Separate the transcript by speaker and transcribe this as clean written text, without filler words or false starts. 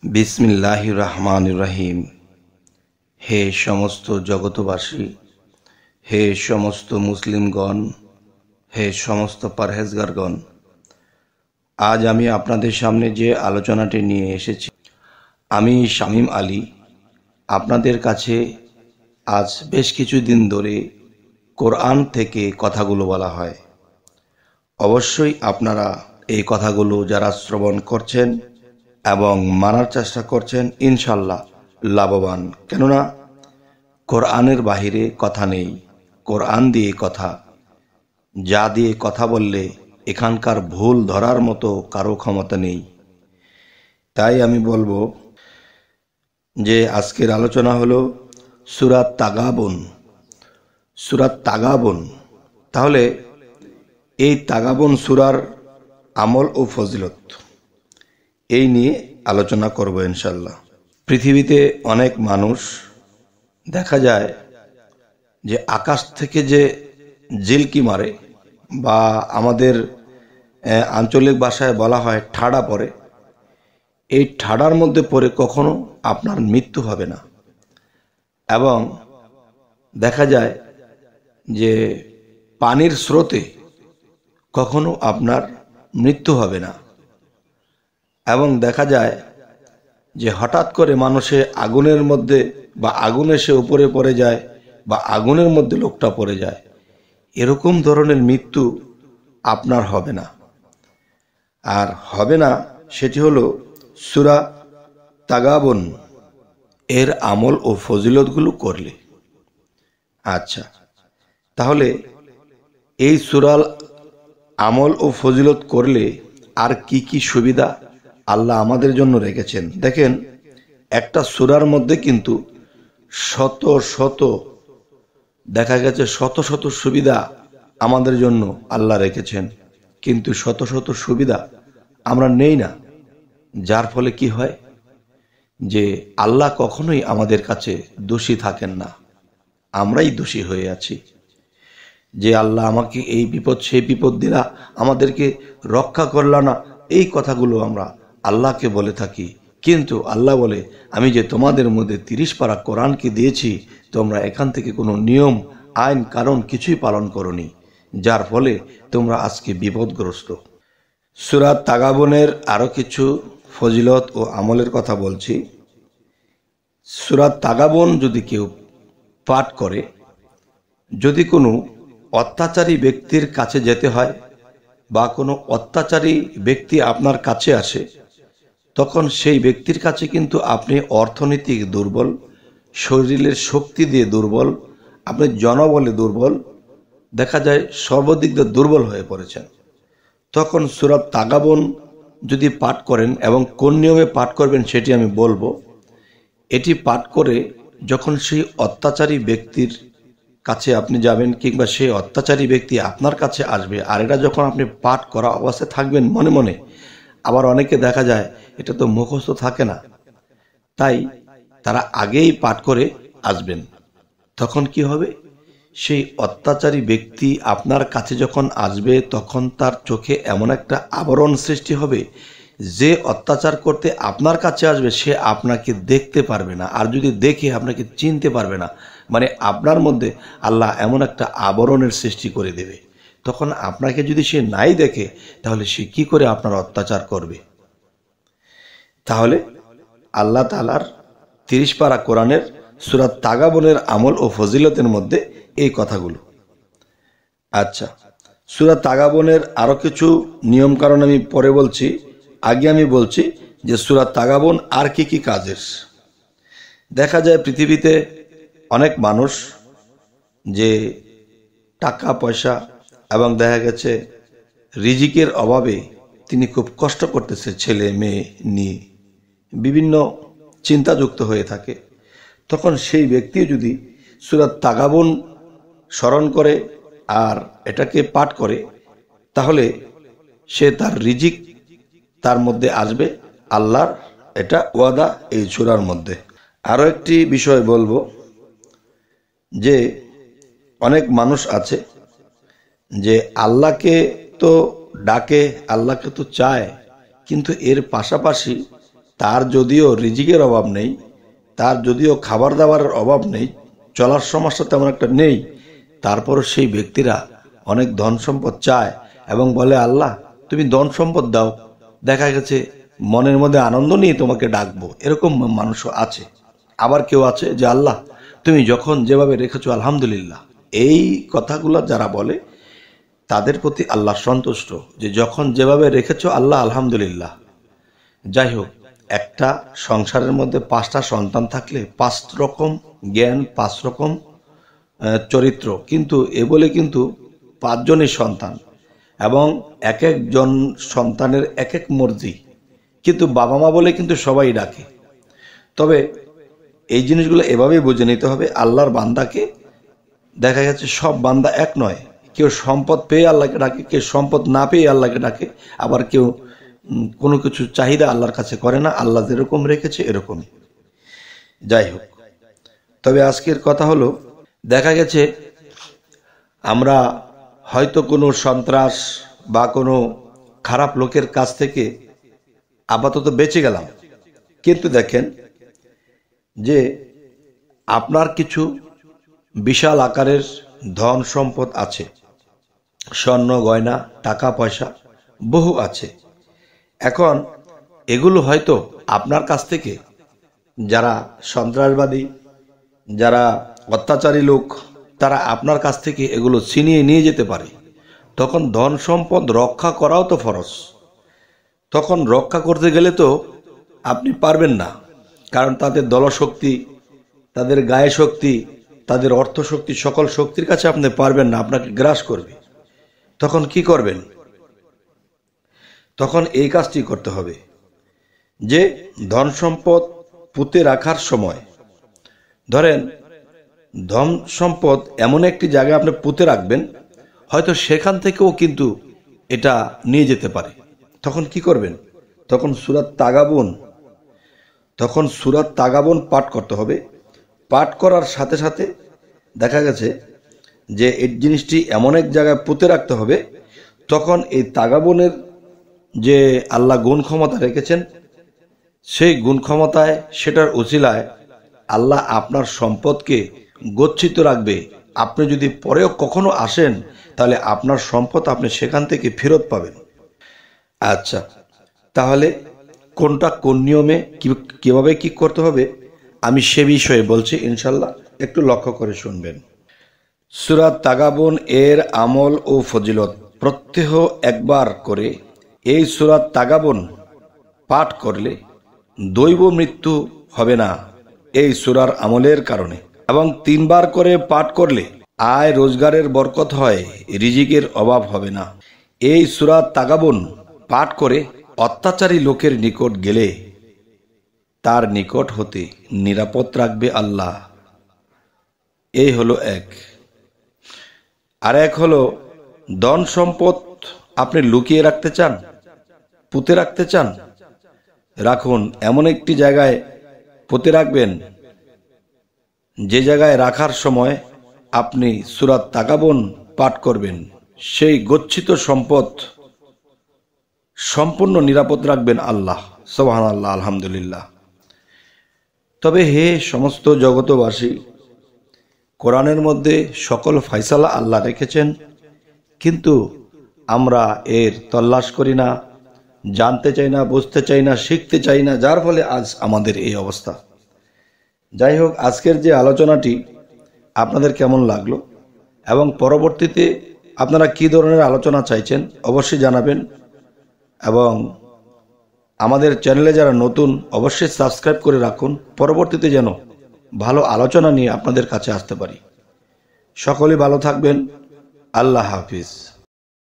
Speaker 1: বিসমিল্লাহির রহমানির রহিম। হে সমস্ত জগতবাসী, হে সমস্ত মুসলিমগণ, হে সমস্ত পরহেজগারগণ, আজ আমি আপনাদের সামনে যে আলোচনাটি নিয়ে এসেছি, আমি শামীম আলী আপনাদের কাছে আজ বেশ কিছুদিন ধরে কোরআন থেকে কথাগুলো বলা হয়। অবশ্যই আপনারা এই কথাগুলো যারা শ্রবণ করছেন এবং মানার চেষ্টা করছেন, ইনশাল্লাহ লাভবান। কেননা কোরআনের বাহিরে কথা নেই, কোরআন দিয়ে কথা। যা দিয়ে কথা বললে এখানকার ভুল ধরার মতো কারো ক্ষমতা নেই। তাই আমি বলবো যে আজকের আলোচনা হলো সূরা তাগাবুন। সূরা তাগাবুন, তাহলে এই তাগাবুন সূরার আমল ও ফজিলত এই নিয়ে আলোচনা করব ইনশাল্লাহ। পৃথিবীতে অনেক মানুষ দেখা যায় যে আকাশ থেকে যে জিলকি মারে, বা আমাদের আঞ্চলিক ভাষায় বলা হয় ঠাডা পড়ে, এই ঠাডার মধ্যে পড়ে কখনো আপনার মৃত্যু হবে না। এবং দেখা যায় যে পানির স্রোতে কখনো আপনার মৃত্যু হবে না। এবং দেখা যায় যে হঠাৎ করে মানুষে আগুনের মধ্যে বা আগুন এসে উপরে পড়ে যায়, বা আগুনের মধ্যে লোকটা পড়ে যায়, এরকম ধরনের মৃত্যু আপনার হবে না। আর হবে না সেটি হলো সূরা তাগাবুন এর আমল ও ফজিলতগুলো করলে। আচ্ছা, তাহলে এই সূরার আমল ও ফজিলত করলে আর কি কি সুবিধা আল্লাহ আমাদের জন্য রেখেছেন। দেখেন, একটা সূরার মধ্যে কিন্তু শত শত, দেখা গেছে শত শত সুবিধা আমাদের জন্য আল্লাহ রেখেছেন, কিন্তু শত শত সুবিধা আমরা নেই না। যার ফলে কি হয় যে আল্লাহ কখনোই আমাদের কাছে দোষী থাকেন না, আমরাই দোষী হয়ে আছি। যে আল্লাহ আমাকে এই বিপদ সেই বিপদ দিলা, আমাদেরকে রক্ষা করলা না, এই কথাগুলো আমরা আল্লাহকে বলে থাকি। কিন্তু আল্লাহ বলে, আমি যে তোমাদের মধ্যে 30 পারা কোরআনকে দিয়েছি, তোমরা এখান থেকে কোনো নিয়ম আইন কারণ কিছুই পালন করনি, যার ফলে তোমরা আজকে বিপদগ্রস্ত। সূরা তাগাবুনের আরো কিছু ফজিলত ও আমলের কথা বলছি। সূরা তাগাবুন যদি কেউ পাঠ করে, যদি কোনো অত্যাচারী ব্যক্তির কাছে যেতে হয় বা কোনো অত্যাচারী ব্যক্তি আপনার কাছে আসে, তখন সেই ব্যক্তির কাছে কিন্তু আপনি অর্থনৈতিক দুর্বল, শরীরের শক্তি দিয়ে দুর্বল, আপনি জনবলে দুর্বল, দেখা যায় সর্বদিক দিয়ে দুর্বল হয়ে পড়েছেন। তখন সূরা তাগাবুন যদি পাঠ করেন, এবং কোন নিয়মে পাঠ করবেন সেটি আমি বলবো। এটি পাঠ করে যখন সেই অত্যাচারী ব্যক্তির কাছে আপনি যাবেন, কিংবা সেই অত্যাচারী ব্যক্তি আপনার কাছে আসবে, আর এটা যখন আপনি পাঠ করা অবস্থায় থাকবেন মনে মনে, আবার অনেকে দেখা যায় এটা তো মুখস্থ থাকে না, তাই তারা আগেই পাঠ করে আসবেন। তখন কি হবে, সেই অত্যাচারী ব্যক্তি আপনার কাছে যখন আসবে, তখন তার চোখে এমন একটা আবরণ সৃষ্টি হবে, যে অত্যাচার করতে আপনার কাছে আসবে সে আপনাকে দেখতে পারবে না, আর যদি দেখে আপনাকে চিনতে পারবে না। মানে আপনার মধ্যে আল্লাহ এমন একটা আবরণের সৃষ্টি করে দেবে, তখন আপনাকে যদি সে নাই দেখে, তাহলে সে কি করে আপনার অত্যাচার করবে। তাহলে আল্লাহ তাআলার 30 পারা কোরআনের সূরা তাগাবুনের আমল ও ফজিলতের মধ্যে এই কথাগুলো। আচ্ছা, সূরা তাগাবুনের আরো কিছু নিয়ম কারণ আমি পরে বলছি। আগে আমি বলছি যে সূরা তাগাবুন আর কি কি কাজের। দেখা যায় পৃথিবীতে অনেক মানুষ যে টাকা পয়সা এবং দেখা গেছে রিজিকের অভাবে তিনি খুব কষ্ট করতেছে, ছেলে মেয়ে নিয়ে বিভিন্ন চিন্তাযুক্ত হয়ে থাকে। তখন সেই ব্যক্তি যদি সূরা তাগাবুন স্মরণ করে আর এটাকে পাঠ করে, তাহলে সে তার রিজিক তার মধ্যে আসবে। আল্লাহর এটা ওয়াদা এই সূরার মধ্যে। আরো একটি বিষয় বলবো যে অনেক মানুষ আছে যে আল্লাহকে তো ডাকে, আল্লাহকে তো চায়, কিন্তু এর পাশাপাশি তার যদিও রিজিকের অভাব নেই, তার যদিও খাবার দাবারের অভাব নেই, চলার সমস্যা তেমন একটা নেই, তারপরও সেই ব্যক্তিরা অনেক ধন সম্পদ চায় এবং বলে আল্লাহ তুমি ধন সম্পদ দাও, দেখা গেছে মনের মধ্যে আনন্দ নিয়ে তোমাকে ডাকবো, এরকম মানুষও আছে। আবার কেউ আছে যে আল্লাহ তুমি যখন যেভাবে রেখেছো আলহামদুলিল্লাহ, এই কথাগুলো যারা বলে তাদের প্রতি আল্লাহ সন্তুষ্ট যে যখন যেভাবে রেখেছো আল্লাহ আলহামদুলিল্লাহ। যাই হোক, একটা সংসারের মধ্যে 5টা সন্তান থাকলে 5 রকম জ্ঞান, 5 রকম চরিত্র, কিন্তু এ বলে কিন্তু 5 জনই সন্তান এবং এক একজন সন্তানের এক এক মর্জি, কিন্তু বাবা মা বলে কিন্তু সবাই ডাকে। তবে এই জিনিসগুলো এভাবেই বুঝে নিতে হবে, আল্লাহর বান্দাকে দেখা গেছে সব বান্দা এক নয়, কেউ সম্পদ পেয়ে আল্লাহকে ডাকে, কেউ সম্পদ না পেয়ে আল্লাহকে ডাকে, আবার কেউ কোনো কিছু চাহিদা আল্লাহর কাছে করে না, আল্লাহ যেরকম রেখেছে এরকমই। যাই হোক, তবে আজকের কথা হলো, দেখা গেছে আমরা হয়তো কোনো সন্ত্রাস বা কোনো খারাপ লোকের কাছ থেকে আপাতত বেঁচে গেলাম, কিন্তু দেখেন যে আপনার কিছু বিশাল আকারের ধন সম্পদ আছে, স্বর্ণ গয়না টাকা পয়সা বহু আছে। এখন এগুলো হয়তো আপনার কাছ থেকে যারা সন্ত্রাসবাদী, যারা অত্যাচারী লোক, তারা আপনার কাছ থেকে এগুলো ছিনিয়ে নিয়ে যেতে পারে। তখন ধন সম্পদ রক্ষা করাও তো ফরজ। তখন রক্ষা করতে গেলে তো আপনি পারবেন না, কারণ তাদের দলশক্তি, তাদের গায়ে শক্তি, তাদের অর্থ শক্তি, সকল শক্তির কাছে আপনি পারবেন না, আপনাকে গ্রাস করবে। তখন কি করবেন? তখন এই কাজটি করতে হবে যে ধন সম্পদ পুঁতে রাখার সময়, ধরেন ধন সম্পদ এমন একটি জায়গায় আপনি পুঁতে রাখবেন, হয়তো সেখান থেকেও কিন্তু এটা নিয়ে যেতে পারে। তখন কি করবেন? তখন সূরা তাগাবুন পাঠ করতে হবে। পাঠ করার সাথে সাথে দেখা গেছে যে এই জিনিসটি এমন এক জায়গায় পুঁতে রাখতে হবে, তখন এই তাগাবুনের যে আল্লাহ গুণ ক্ষমতা রেখেছেন, সেই গুণ ক্ষমতায় সেটার উছিলায় আল্লাহ আপনার সম্পদকে গচ্ছিত রাখবে। আপনি যদি পরেও কখনো আসেন তাহলে আপনার সম্পদ আপনি সেখান থেকে ফেরত পাবেন। আচ্ছা, তাহলে কোনটা কোন নিয়মে কিভাবে কি করতে হবে আমি সে বিষয়ে বলছি ইনশাল্লাহ, একটু লক্ষ্য করে শুনবেন। সূরা তাগাবুন এর আমল ও ফজিলত প্রত্যহ একবার করে এই সূরা তাগাবুন পাঠ করলে দৈব মৃত্যু হবে না এই সূরার আমলের কারণে, এবং 3 বার করে পাঠ করলে আয় রোজগারের বরকত হয়, রিজিকের অভাব হবে না। এই সূরা তাগাবুন পাঠ করে অত্যাচারী লোকের নিকট গেলে তার নিকট হতে নিরাপদ রাখবে আল্লাহ। এই হলো এক। আর এক হলো ধন সম্পদ আপনি লুকিয়ে রাখতে চান, পুঁতে রাখতে চান, রাখুন। এমন একটি জায়গায় পুঁতে রাখবেন যে জায়গায় রাখার সময় আপনি সূরা তাগাবুন পাঠ করবেন, সেই গচ্ছিত সম্পদ সম্পূর্ণ নিরাপদ রাখবেন আল্লাহ। সুবহানাল্লাহ, আলহামদুলিল্লাহ। তবে হে সমস্ত জগতবাসী, কোরআনের মধ্যে সকল ফয়সালা আল্লাহ রেখেছেন, কিন্তু আমরা এর তল্লাশ করি না, জানতে চাই না, বুঝতে চাই না, শিখতে চাই না, যার ফলে আজ আমাদের এই অবস্থা। যাই হোক, আজকের যে আলোচনাটি আপনাদের কেমন লাগলো এবং পরবর্তীতে আপনারা কি ধরনের আলোচনা চাইছেন অবশ্যই জানাবেন, এবং আমাদের চ্যানেলে যারা নতুন অবশ্যই সাবস্ক্রাইব করে রাখুন, পরবর্তীতে যেন ভালো আলোচনা নিয়ে আপনাদের কাছে আসতে পারি। সকলে ভালো থাকবেন। আল্লাহ হাফিজ।